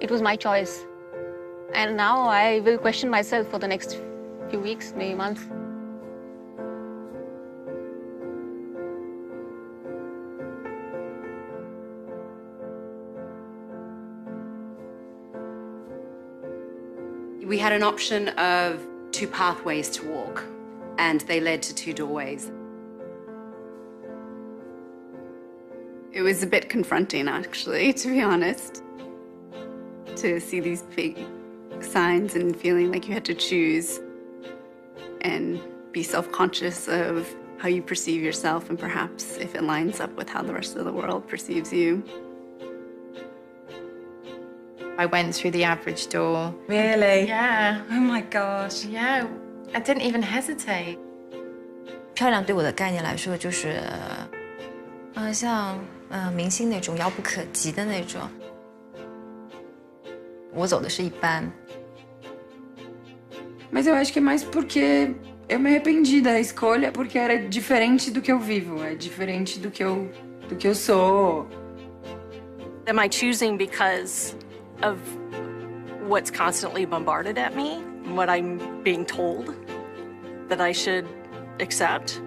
it was my choice. And now I will question myself for the next few weeks, maybe months. We had an option of 2 pathways to walk, and they led to 2 doorways. It was a bit confronting, actually, to be honest, to see these big signs and feeling like you had to choose and be self-conscious of how you perceive yourself and perhaps if it lines up with how the rest of the world perceives you. I went through the average door. Really? Yeah. Oh my gosh. Yeah, I didn't even hesitate. 漂亮对我的概念来说，就是像明星那种遥不可及的那种。我走的是一般。Mas eu acho que é mais porque eu me arrependi da escolha, porque era diferente do que eu vivo, é diferente do que eu sou. Am I choosing because of what's constantly bombarded at me, what I'm being told that I should accept,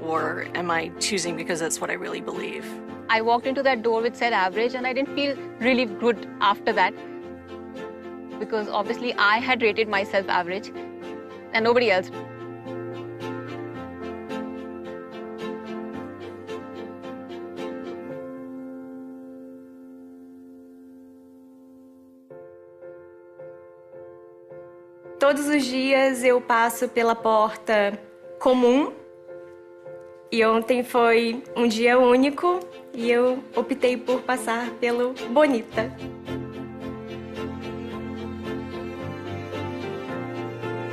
or am I choosing because that's what I really believe? I walked into that door which said average, and I didn't feel really good after that, because obviously I had rated myself average and nobody else. Todos os dias eu passo pela porta comum e ontem foi um dia único e eu optei por passar pelo bonita.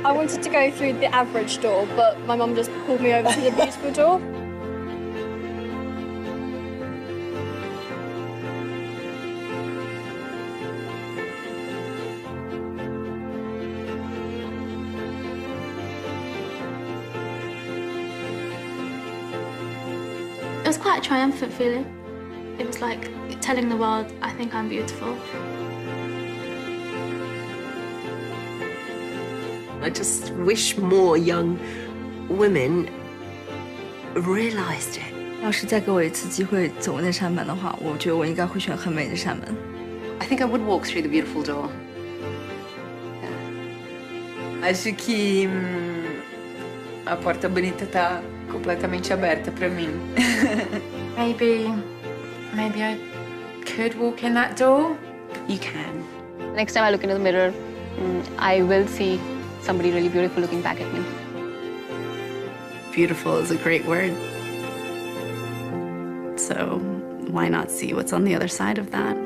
I wanted to go through the average door, but my mum just pulled me over to the beautiful door. It was quite a triumphant feeling. It was like telling the world, I think I'm beautiful. I just wish more young women realized it. 要是再给我一次机会走那扇门的话，我觉得我应该会选很美的扇门。I think I would walk through the beautiful door. Acho que a porta bonita tá completamente aberta para mim. Maybe I could walk in that door. You can. Next time I look into the mirror, I will see somebody really beautiful looking back at me. Beautiful is a great word. So why not see what's on the other side of that?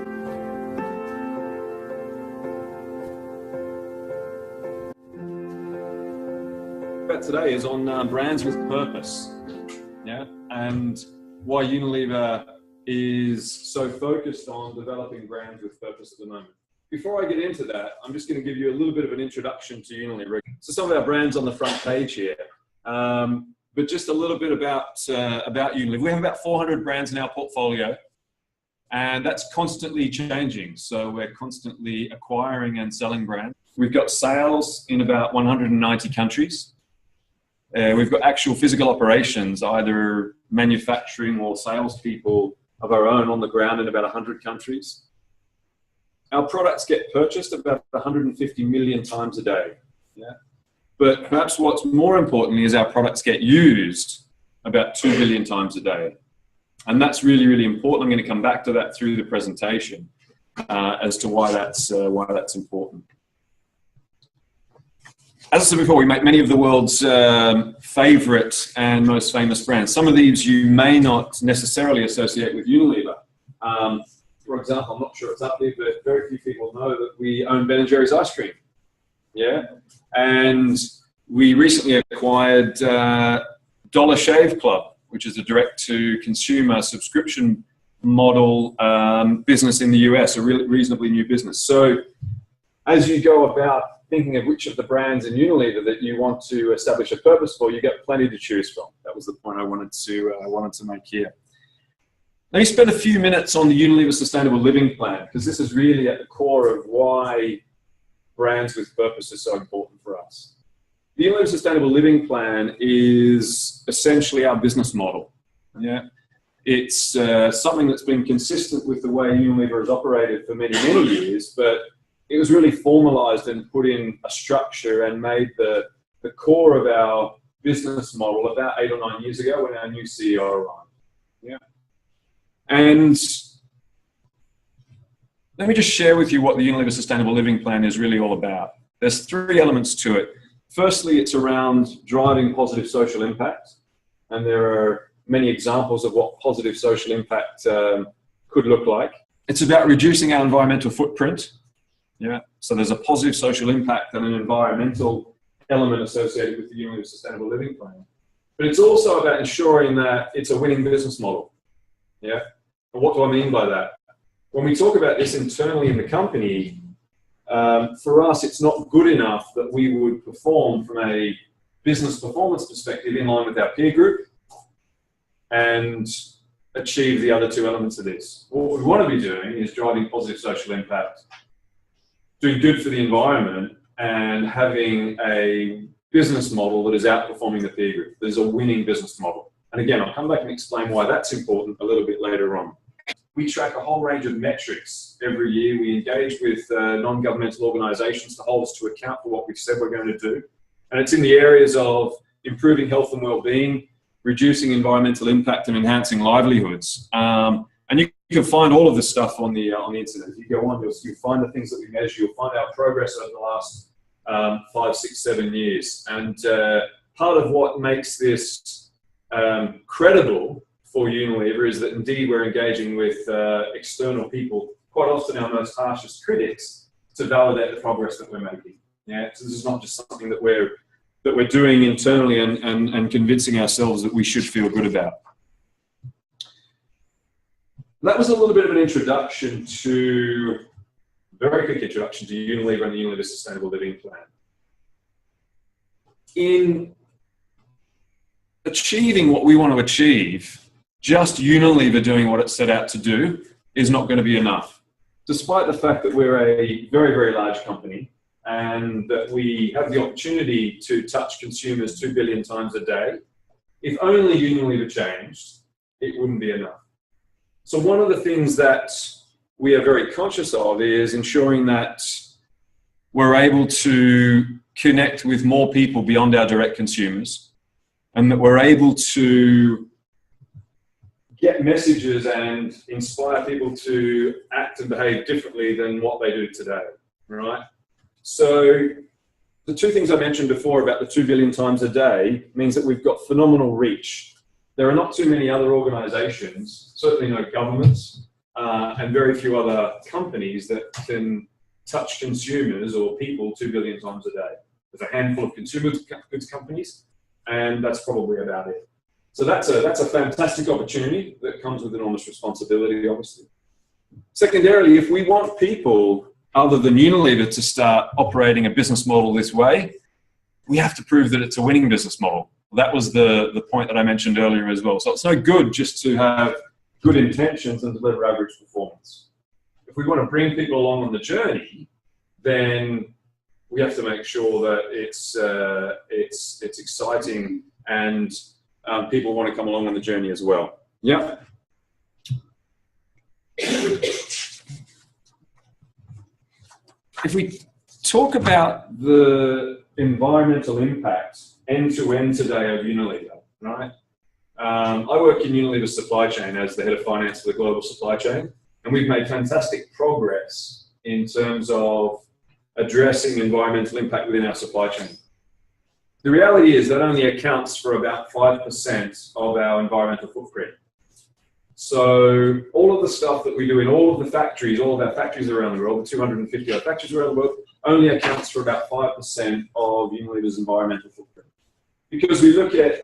Today is on brands with purpose, yeah, and why Unilever is so focused on developing brands with purpose at the moment. Before I get into that, I'm just going to give you a little bit of an introduction to Unilever. So some of our brands on the front page here, but just a little bit about Unilever. We have about 400 brands in our portfolio, and that's constantly changing. So we're constantly acquiring and selling brands. We've got sales in about 190 countries. We've got actual physical operations, either manufacturing or salespeople of our own on the ground in about 100 countries. Our products get purchased about 150 million times a day. Yeah? But perhaps what's more importantly is our products get used about 2 billion times a day. And that's really, really important. I'm going to come back to that through the presentation as to why that's important. As I said before, we make many of the world's favorite and most famous brands. Some of these you may not necessarily associate with Unilever. For example, I'm not sure it's up here, but very few people know that we own Ben & Jerry's ice cream. Yeah, and we recently acquired Dollar Shave Club, which is a direct-to-consumer subscription model business in the US, a reasonably new business. So as you go about thinking of which of the brands in Unilever that you want to establish a purpose for, you get plenty to choose from. That was the point I wanted to make here. Let me spend a few minutes on the Unilever Sustainable Living Plan, because this is really at the core of why brands with purpose is so important for us. The Unilever Sustainable Living Plan is essentially our business model. Yeah, it's something that's been consistent with the way Unilever has operated for many, many years, but it was really formalized and put in a structure and made the core of our business model about 8 or 9 years ago when our new CEO arrived. Yeah. And let me just share with you what the Unilever Sustainable Living Plan is really all about. There's 3 elements to it. Firstly, it's around driving positive social impact. And there are many examples of what positive social impact could look like. It's about reducing our environmental footprint. Yeah. So there's a positive social impact and an environmental element associated with the Unilever Sustainable Living Plan. But it's also about ensuring that it's a winning business model. Yeah. And what do I mean by that? When we talk about this internally in the company, for us, it's not good enough that we would perform from a business performance perspective in line with our peer group and achieve the other 2 elements of this. What we want to be doing is driving positive social impact, doing good for the environment, and having a business model that is outperforming the peer group. There's a winning business model. And again, I'll come back and explain why that's important a little bit later on. We track a whole range of metrics every year. We engage with non-governmental organisations to hold us to account for what we've said we're going to do. And it's in the areas of improving health and well-being, reducing environmental impact, and enhancing livelihoods. And you can find all of this stuff on the internet. If you go on, you'll find the things that we measure. You'll find our progress over the last 5, 6, 7 years. And part of what makes this credible for Unilever is that indeed we're engaging with external people, quite often our most harshest critics, to validate the progress that we're making. Yeah, so this is not just something that we're doing internally and convincing ourselves that we should feel good about. That was a little bit of an introduction to, very quick introduction to Unilever and the Unilever Sustainable Living Plan. In achieving what we want to achieve, just Unilever doing what it set out to do is not going to be enough. Despite the fact that we're a very, very large company and that we have the opportunity to touch consumers 2 billion times a day, if only Unilever changed, it wouldn't be enough. So one of the things that we are very conscious of is ensuring that we're able to connect with more people beyond our direct consumers, and that we're able to get messages and inspire people to act and behave differently than what they do today, right? So the 2 things I mentioned before about the 2 billion times a day means that we've got phenomenal reach. There are not too many other organizations, certainly no governments, and very few other companies that can touch consumers or people 2 billion times a day. There's a handful of consumer goods companies, and that's probably about it. So that's a fantastic opportunity that comes with enormous responsibility, obviously. Secondarily, if we want people other than Unilever to start operating a business model this way, we have to prove that it's a winning business model. That was the point that I mentioned earlier as well. So it's no good just to have good intentions and deliver average performance. If we want to bring people along on the journey, then we have to make sure that it's exciting and people want to come along on the journey as well. Yeah. If we talk about the environmental impact end-to-end today of Unilever, right? I work in Unilever's supply chain as the head of finance for the global supply chain, and we've made fantastic progress in terms of addressing environmental impact within our supply chain. The reality is that only accounts for about 5% of our environmental footprint. So all of the stuff that we do in all of the factories, all of our factories around the world, the 250 odd factories around the world, only accounts for about 5% of Unilever's environmental footprint. Because we look at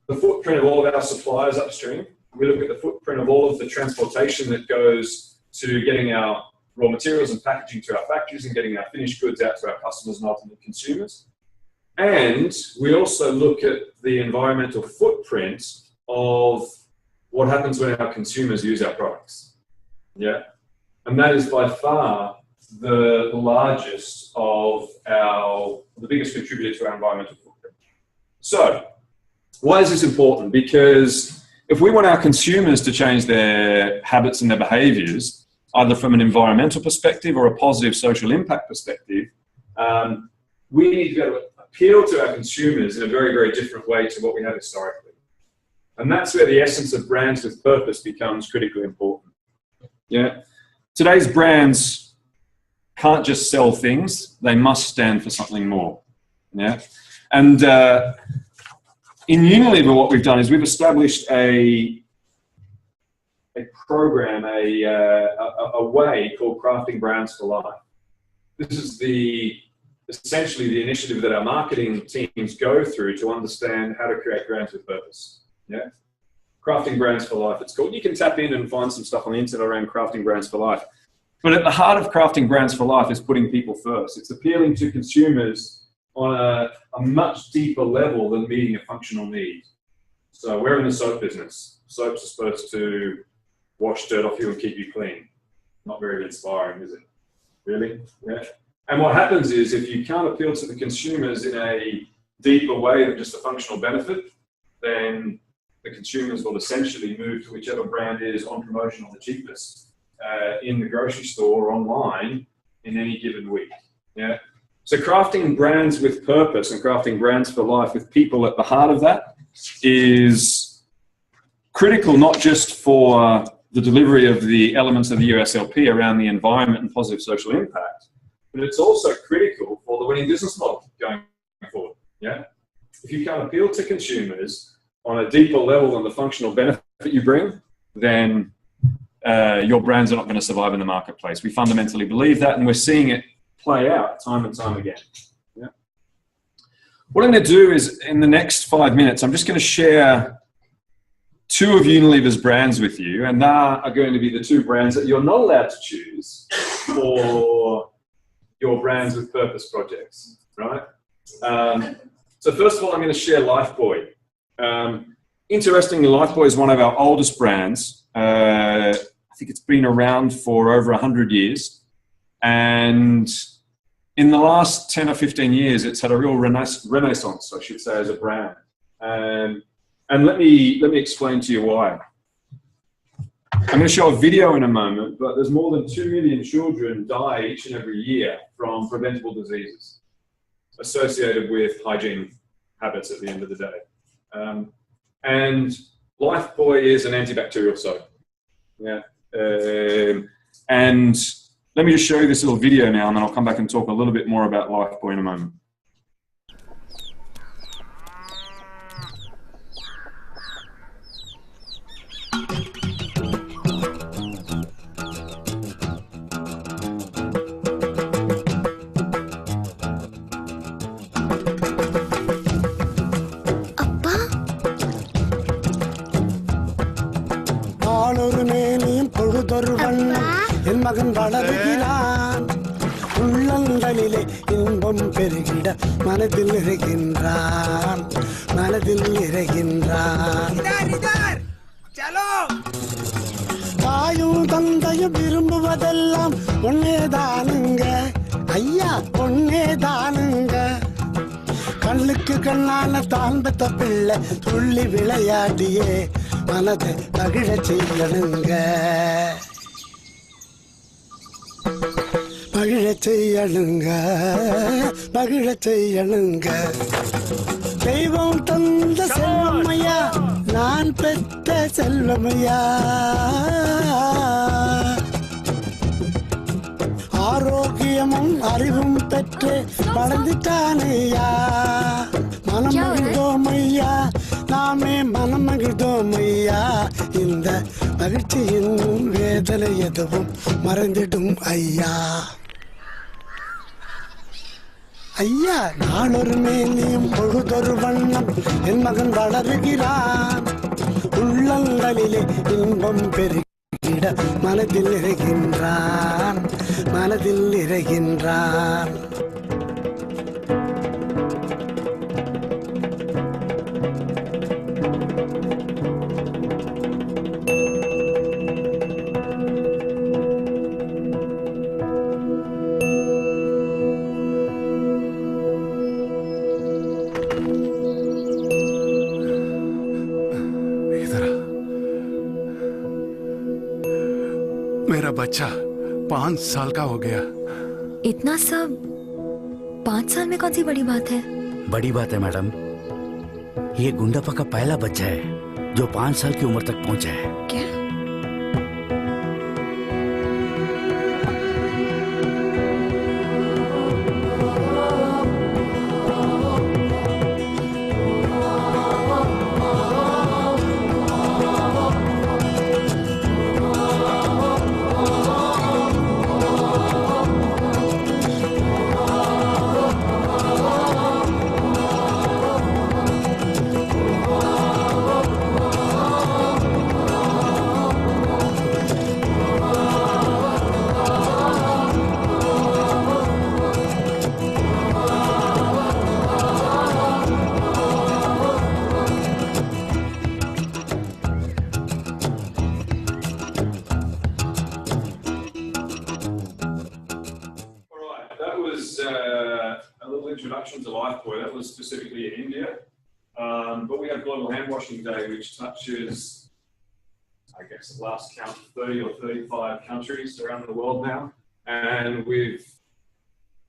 the footprint of all of our suppliers upstream, we look at the footprint of all of the transportation that goes to getting our raw materials and packaging to our factories and getting our finished goods out to our customers and ultimate consumers. And we also look at the environmental footprint of what happens when our consumers use our products. Yeah, and that is by far the largest of the biggest contributor to our environmental footprint. So, why is this important? Because if we want our consumers to change their habits and their behaviours, either from an environmental perspective or a positive social impact perspective, we need to be able to appeal to our consumers in a very, very different way to what we have historically. And that's where the essence of brands with purpose becomes critically important. Yeah. Today's brands can't just sell things, they must stand for something more. Yeah. And in Unilever, what we've done is we've established a program, a way called Crafting Brands for Life. This is essentially the initiative that our marketing teams go through to understand how to create brands with purpose. Yeah, Crafting Brands for Life, it's called. You can tap in and find some stuff on the internet around Crafting Brands for Life. But at the heart of Crafting Brands for Life is putting people first. It's appealing to consumers on a much deeper level than meeting a functional need. So we're in the soap business. Soaps are supposed to wash dirt off you and keep you clean. Not very inspiring, is it? Really? Yeah. And what happens is if you can't appeal to the consumers in a deeper way than just a functional benefit, then the consumers will essentially move to whichever brand is on promotion or the cheapest in the grocery store or online in any given week. Yeah. So crafting brands with purpose and crafting brands for life with people at the heart of that is critical, not just for the delivery of the elements of the USLP around the environment and positive social impact, but it's also critical for the winning business model going forward. Yeah. If you can't appeal to consumers on a deeper level than the functional benefit you bring, then your brands are not going to survive in the marketplace. We fundamentally believe that, and we're seeing it play out time and time again. Yeah. What I'm going to do is, in the next 5 minutes, I'm just going to share two of Unilever's brands with you, and that are going to be the two brands that you're not allowed to choose for your brands with purpose projects, right? So first of all, I'm going to share Lifebuoy. Interestingly, Lifebuoy is one of our oldest brands. I think it's been around for over 100 years. And in the last 10 or 15 years, it's had a real renaissance, I should say, as a brand. And let me explain to you why. I'm going to show a video in a moment, but there's more than 2 million children die each and every year from preventable diseases associated with hygiene habits at the end of the day. And Lifebuoy is an antibacterial soap. Yeah. And let me just show you this little video now, and then I'll come back and talk a little bit more about Lifebuoy in a moment. மகன் வளருகிறான் உள்ளங்களிலே இன்பம் பெருகிட மனதில் நிறைகின்றான் தாயும் தந்தையும் விரும்புவதெல்லாம் ஒன்னேதானுங்க ஐயா ஒன்னேதானுங்க கண்ணுக்கு கண்ணான தான் பெத்த பிள்ளை துள்ளி விளையாடியே மனதை மகிழச் செய்யணுங்க மகிழச் செய்யணுங்க தெய்வம் தந்த செல்வமையா நான் பெற்ற செல்வமையா ஆரோக்கியமும் அறிவும் பெற்று வளர்ந்துட்டானையா மனம் மகிழ்ந்தோமையா நாமே மனம் மகிழ்ந்தோமையா இந்த மகிழ்ச்சியின் வேதனை எதுவும் மறைந்திடும் ஐயா ஐயா நாளொரு மேனியும் பொழுதொரு வண்ணம் என் மகன் வளருகிறான் உள்ளங்களிலே இன்பம் பெருகிட மனதில் நிறைகின்றான் मेरा बच्चा 5 साल का हो गया। इतना सब 5 साल में कौन सी बड़ी बात है? बड़ी बात है मैडम, ये गुंडापा का पहला बच्चा है जो 5 साल की उम्र तक पहुंचा है। क्या? A little introduction to Lifebuoy. That was specifically in India, but we have Global Hand Washing Day, which touches, I guess, at last count 30 or 35 countries around the world now, and we've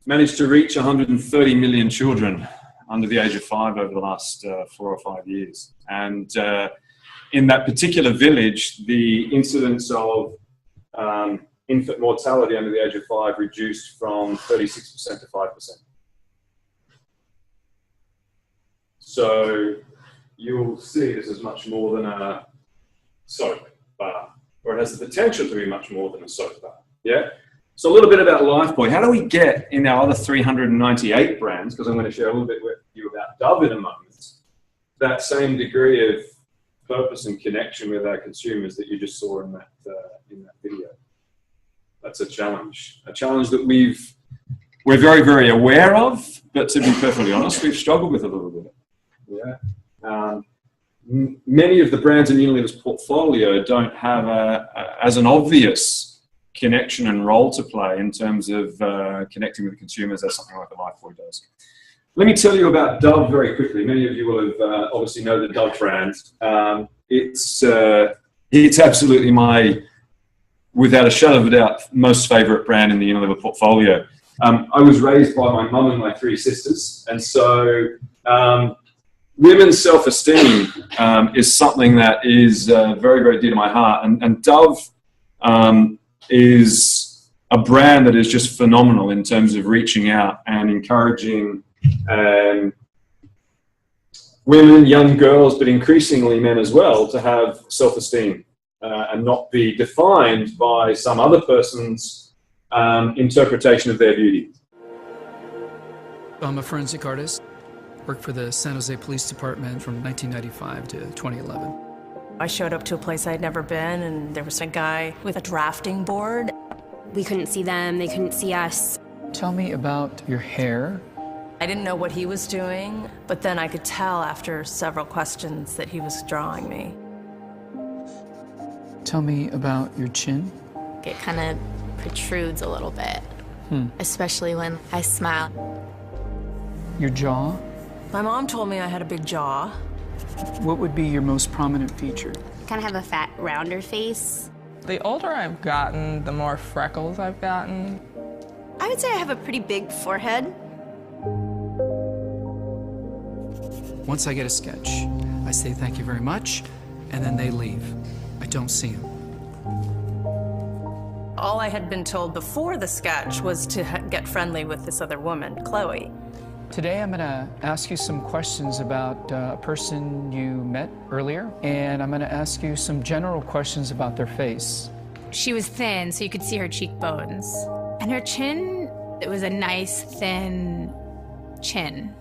managed to reach 130 million children under the age of 5 over the last 4 or 5 years. And in that particular village, the incidence of infant mortality under the age of 5 reduced from 36% to 5%. So you'll see this is much more than a soap bar, or it has the potential to be much more than a soap bar. Yeah. So a little bit about Lifebuoy. How do we get in our other 398 brands, because I'm going to share a little bit with you about Dove in a moment, that same degree of purpose and connection with our consumers that you just saw in that video. That's a challenge that we're very, very aware of, but to be perfectly honest, we've struggled with a little bit. Yeah. Many of the brands in Unilever's portfolio don't have as an obvious connection and role to play in terms of connecting with consumers as something like the Lifebuoy does. Let me tell you about Dove very quickly. Many of you will have obviously know the Dove brand. It's absolutely my, without a shadow of a doubt, most favourite brand in the Unilever portfolio. I was raised by my mum and my 3 sisters, and so women's self-esteem is something that is very, very dear to my heart. And Dove is a brand that is just phenomenal in terms of reaching out and encouraging women, young girls, but increasingly men as well, to have self-esteem and not be defined by some other person's interpretation of their beauty. I'm a forensic artist. Worked for the San Jose Police Department from 1995 to 2011. I showed up to a place I'd never been, and there was a guy with a drafting board. We couldn't see them, they couldn't see us. Tell me about your hair. I didn't know what he was doing, but then I could tell after several questions that he was drawing me. Tell me about your chin. It kind of protrudes a little bit, especially when I smile. Your jaw. My mom told me I had a big jaw. What would be your most prominent feature? Kind of have a fat, rounder face. The older I've gotten, the more freckles I've gotten. I would say I have a pretty big forehead. Once I get a sketch, I say thank you very much, and then they leave. I don't see them. All I had been told before the sketch was to get friendly with this other woman, Chloe. Today I'm going to ask you some questions about a person you met earlier, and I'm going to ask you some general questions about their face. She was thin, so you could see her cheekbones. And her chin, it was a nice, thin chin.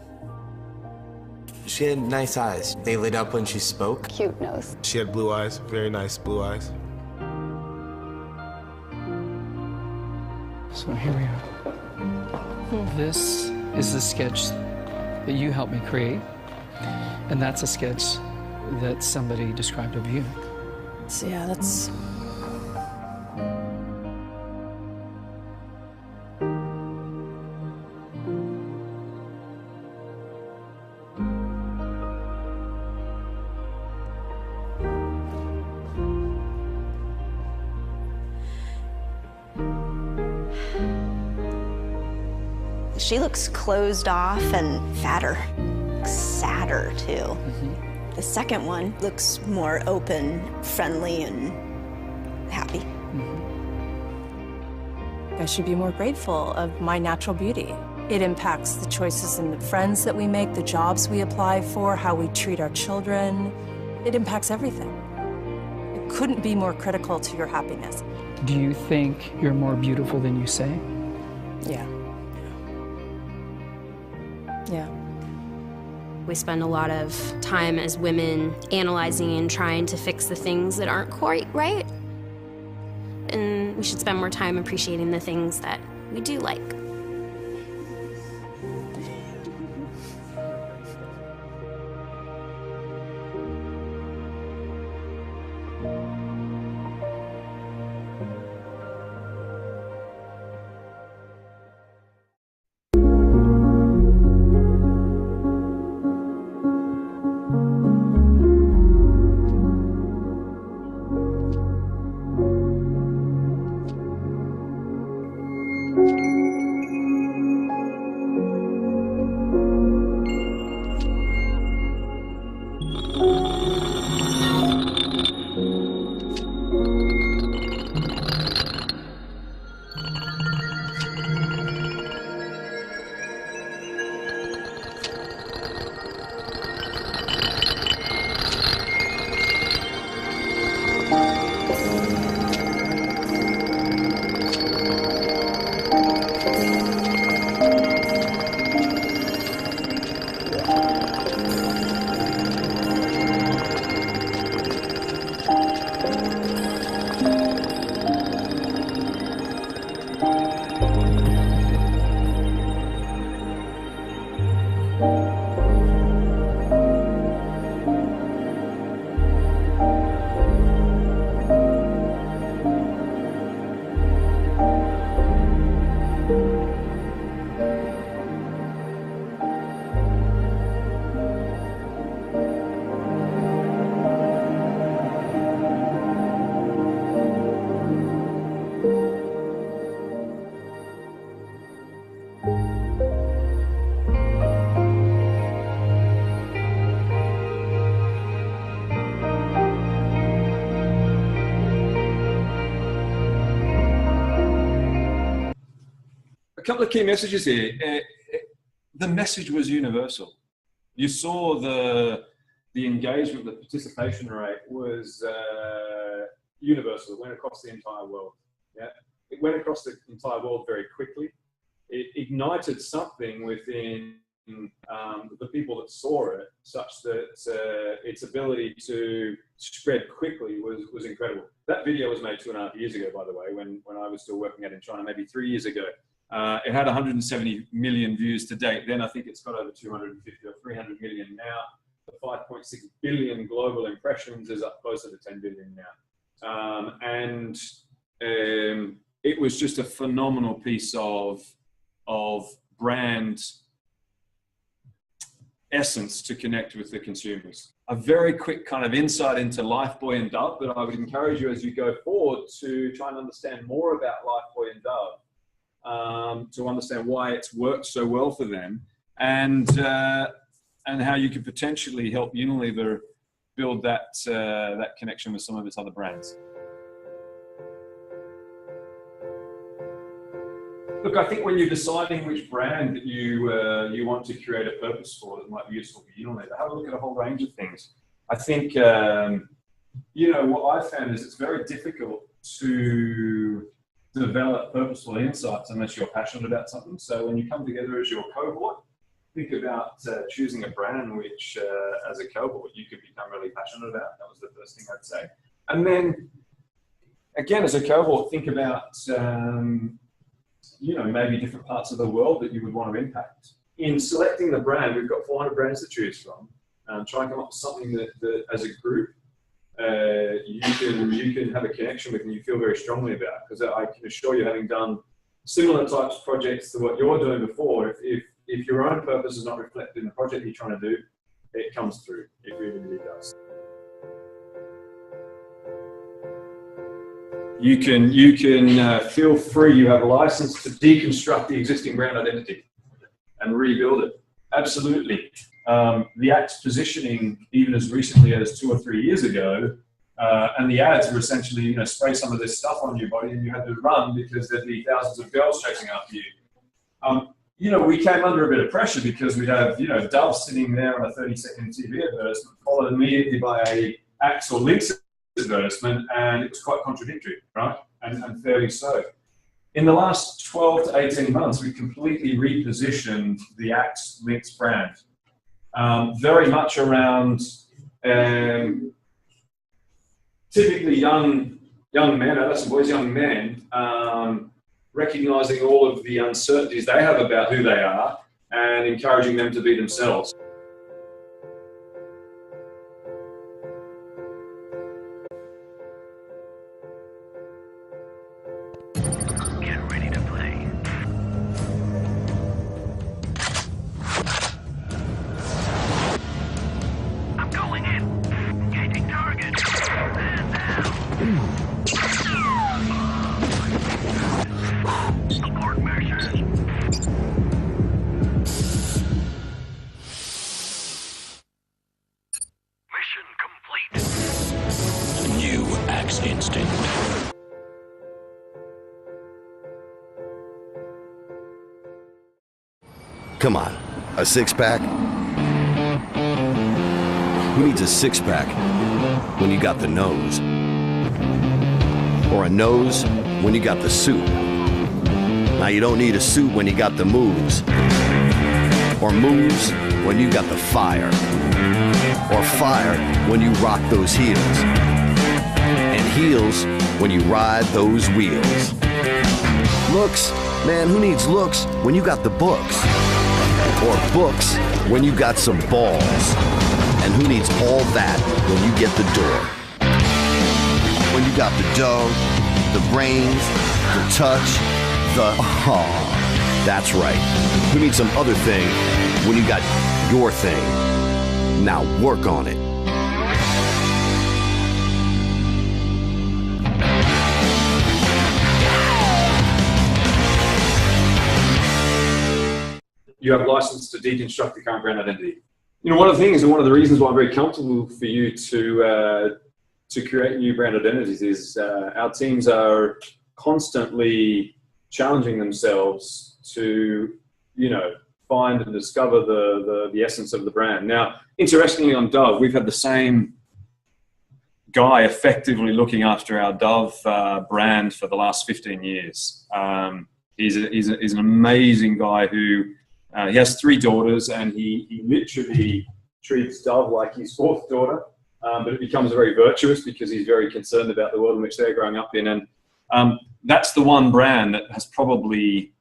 She had nice eyes. They lit up when she spoke. Cute nose. She had blue eyes, very nice blue eyes. So here we are. This is the sketch that you helped me create, and that's a sketch that somebody described of you. So yeah, that's... She looks closed off and fatter, sadder too. The second one looks more open, friendly, and happy. I should be more grateful of my natural beauty. It impacts the choices and the friends that we make, the jobs we apply for, how we treat our children. It impacts everything. It couldn't be more critical to your happiness. Do you think you're more beautiful than you say? Yeah. Yeah. We spend a lot of time as women analyzing and trying to fix the things that aren't quite right. And we should spend more time appreciating the things that we do like. A couple of key messages here. The message was universal. You saw the engagement, the participation rate was universal. It went across the entire world. Yeah, it went across the entire world very quickly. It ignited something within the people that saw it, such that its ability to spread quickly was incredible. That video was made 2.5 years ago, by the way, when I was still working out in China, maybe 3 years ago. It had 170 million views to date. Then I think it's got over 250 or 300 million now. The 5.6 billion global impressions is up closer to 10 billion now. It was just a phenomenal piece of brand essence to connect with the consumers. A very quick kind of insight into Lifebuoy and Dove that I would encourage you as you go forward to try and understand more about Lifebuoy and Dove, to understand why it's worked so well for them, and how you could potentially help Unilever build that connection with some of its other brands. Look, I think when you're deciding which brand that you want to create a purpose for that might be useful for Unilever, have a look at a whole range of things. I think, what I've found is it's very difficult to develop purposeful insights unless you're passionate about something. So when you come together as your cohort, think about choosing a brand which, as a cohort, you could become really passionate about. That was the first thing I'd say. And then, again, as a cohort, think about maybe different parts of the world that you would want to impact. In selecting the brand, we've got 400 brands to choose from. Try and come up with something that as a group, you can have a connection with and you feel very strongly about. Because I can assure you, having done similar types of projects to what you're doing before, if your own purpose is not reflected in the project you're trying to do, it comes through. It really, really does. You can feel free, you have a license to deconstruct the existing brand identity. and rebuild it. Absolutely. The Act's positioning, even as recently as 2 or 3 years ago, and the ads were essentially, you know, spray some of this stuff on your body and you had to run because there'd be thousands of girls chasing after you. You know, we came under a bit of pressure because we have, you know, Dove sitting there on a 30-second TV advertisement, followed immediately by a Axe or Lynx advertisement, and it was quite contradictory, right? And fairly so. In the last 12 to 18 months, we completely repositioned the Axe Lynx brand. Very much around typically young men, adolescent boys, young men, recognizing all of the uncertainties they have about who they are and encouraging them to be themselves. Get ready to play. I'm going in. Engaging target. And now. Support measures. Mission complete. New Axe Instinct. Come on, a six-pack? Who needs a six-pack when you got the nose? Or a nose when you got the suit? Now you don't need a suit when you got the moves. Or moves when you got the fire. Or fire when you rock those heels. And heels when you ride those wheels. Looks, man, who needs looks when you got the books? Or books when you got some balls. And who needs all that when you get the door? When you got the dough, the brains, the touch, the that's right. Who needs some other thing when you got your thing? Now work on it. You have license to deconstruct the current brand identity. You know, one of the things and one of the reasons why I'm very comfortable for you to create new brand identities is our teams are constantly challenging themselves to, you know, find and discover the essence of the brand. Now, interestingly, on Dove, we've had the same guy effectively looking after our Dove brand for the last 15 years. He's an amazing guy who he has 3 daughters, and he literally treats Dove like his 4th daughter. But it becomes very virtuous because he's very concerned about the world in which they're growing up in. And that's the one brand that has probably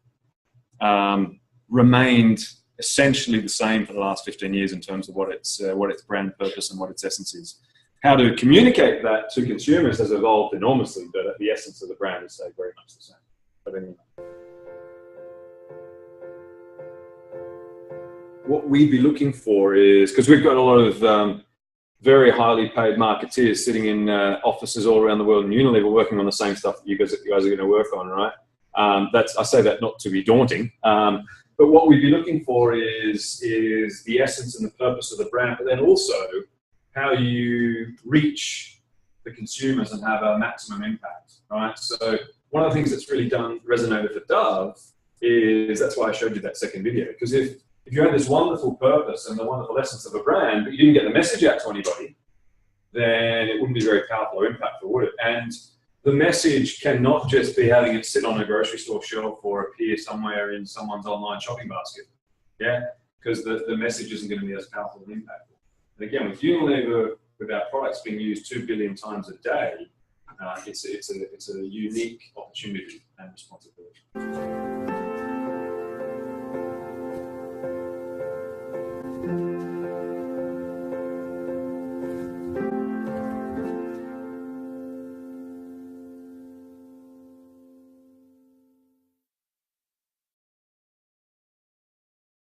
remained essentially the same for the last 15 years in terms of what its brand purpose and what its essence is. How to communicate that to consumers has evolved enormously, but the essence of the brand is stayed very much the same. But anyway. What we'd be looking for is, because we've got a lot of very highly paid marketeers sitting in offices all around the world in Unilever working on the same stuff that you guys are going to work on, right? I say that not to be daunting, but what we'd be looking for is the essence and the purpose of the brand, but then also how you reach the consumers and have a maximum impact, right? So one of the things that's really resonated for Dove is, that's why I showed you that second video, because if you had this wonderful purpose and the wonderful essence of a brand, but you didn't get the message out to anybody, then it wouldn't be very powerful or impactful, would it? And the message cannot just be having it sit on a grocery store shelf or appear somewhere in someone's online shopping basket, yeah? Because the message isn't going to be as powerful and impactful. And again, with Unilever, with our products being used 2 billion times a day, it's a unique opportunity and responsibility.